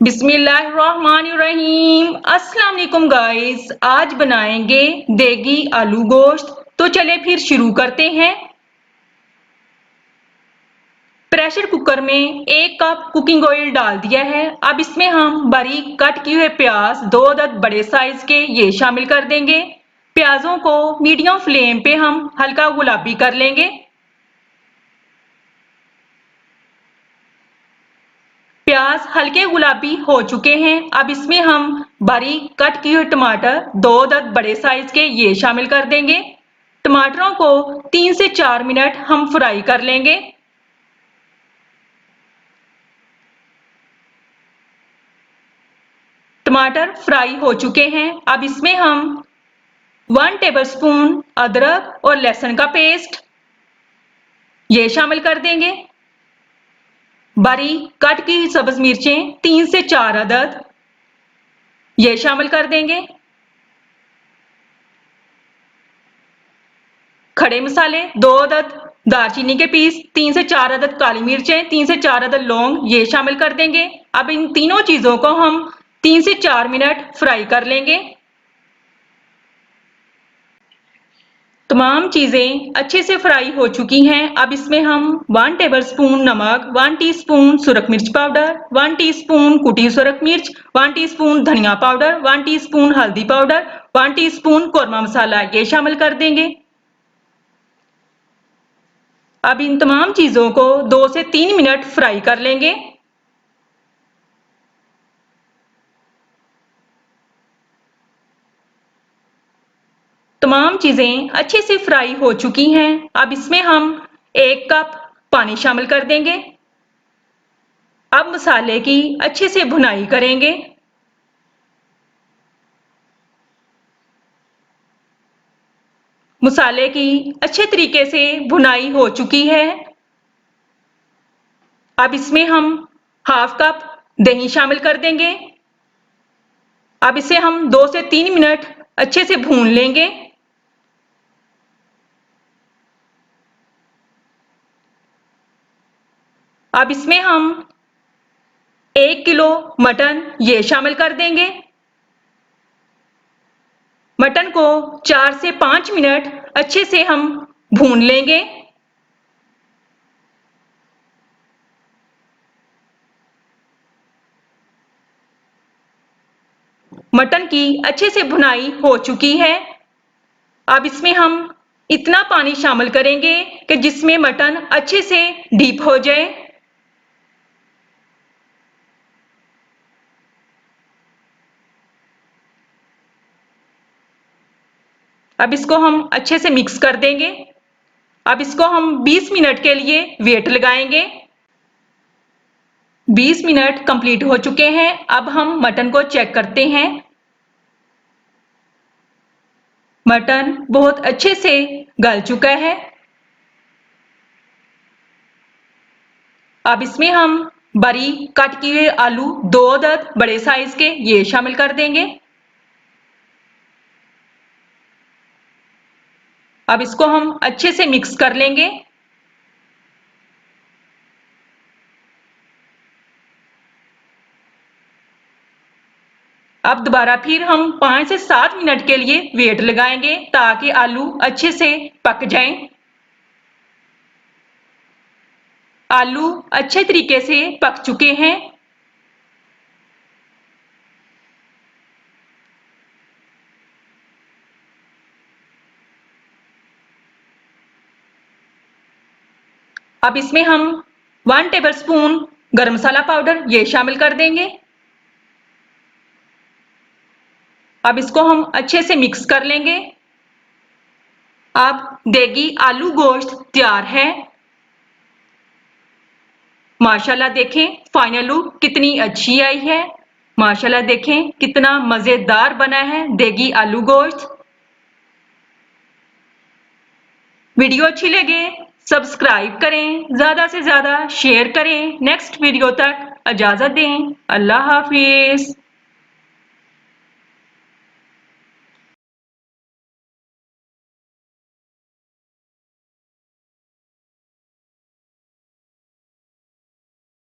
बिस्मिल्लाहिर्रहमानिर्रहीम। अस्सलाम वालेकुम गाइस, आज बनाएंगे देगी आलू गोश्त। तो चले फिर शुरू करते हैं। प्रेशर कुकर में 1 कप कुकिंग ऑयल डाल दिया है। अब इसमें हम बारीक कट किए हुए प्याज 2 अदद बड़े साइज के ये शामिल कर देंगे। प्याजों को मीडियम फ्लेम पे हम हल्का गुलाबी कर लेंगे। प्याज हल्के गुलाबी हो चुके हैं। अब इसमें हम बारीक कट किए हुए टमाटर 2 अदद बड़े साइज के ये शामिल कर देंगे। टमाटरों को 3 से 4 मिनट हम फ्राई कर लेंगे। टमाटर फ्राई हो चुके हैं। अब इसमें हम 1 टेबलस्पून अदरक और लहसुन का पेस्ट ये शामिल कर देंगे। बारीक कट की सब्ज मिर्चें 3 से 4 अदद ये शामिल कर देंगे। खड़े मसाले 2 अदद, दालचीनी के पीस 3 से 4 अदद, काली मिर्चें 3 से 4 अदद लौंग ये शामिल कर देंगे। अब इन तीनों चीजों को हम 3 से 4 मिनट फ्राई कर लेंगे। तमाम चीजें अच्छे से फ्राई हो चुकी हैं। अब इसमें हम 1 टेबलस्पून नमक, 1 टीस्पून सुरख मिर्च पाउडर, 1 टीस्पून कुटी सुरख मिर्च, 1 टीस्पून धनिया पाउडर, 1 टीस्पून हल्दी पाउडर, 1 टीस्पून कोरमा मसाला ये शामिल कर देंगे। अब इन तमाम चीजों को 2 से 3 मिनट फ्राई कर लेंगे। तमाम चीजें अच्छे से फ्राई हो चुकी हैं। अब इसमें हम 1 कप पानी शामिल कर देंगे। अब मसाले की अच्छे से भुनाई करेंगे। मसाले की अच्छे तरीके से भुनाई हो चुकी है। अब इसमें हम 1/2 कप दही शामिल कर देंगे। अब इसे हम 2 से 3 मिनट अच्छे से भून लेंगे। अब इसमें हम 1 किलो मटन ये शामिल कर देंगे। मटन को 4 से 5 मिनट अच्छे से हम भून लेंगे। मटन की अच्छे से भुनाई हो चुकी है। अब इसमें हम इतना पानी शामिल करेंगे कि जिसमें मटन अच्छे से डीप हो जाए। अब इसको हम अच्छे से मिक्स कर देंगे। अब इसको हम 20 मिनट के लिए वेट लगाएंगे। 20 मिनट कंप्लीट हो चुके हैं। अब हम मटन को चेक करते हैं। मटन बहुत अच्छे से गल चुका है। अब इसमें हम बारीक कट किए आलू 2 अदद बड़े साइज के ये शामिल कर देंगे। अब इसको हम अच्छे से मिक्स कर लेंगे। अब दोबारा फिर हम 5 से 7 मिनट के लिए वेट लगाएंगे ताकि आलू अच्छे से पक जाएं। आलू अच्छे तरीके से पक चुके हैं। अब इसमें हम 1 टेबलस्पून गरम मसाला पाउडर ये शामिल कर देंगे। अब इसको हम अच्छे से मिक्स कर लेंगे। अब देगी आलू गोश्त तैयार है। माशाल्लाह देखें फाइनल लुक कितनी अच्छी आई है। माशाल्लाह देखें कितना मजेदार बना है देगी आलू गोश्त। वीडियो अच्छी लगे सब्सक्राइब करें, ज्यादा से ज्यादा शेयर करें। नेक्स्ट वीडियो तक इजाजत दें। अल्लाह हाफिज।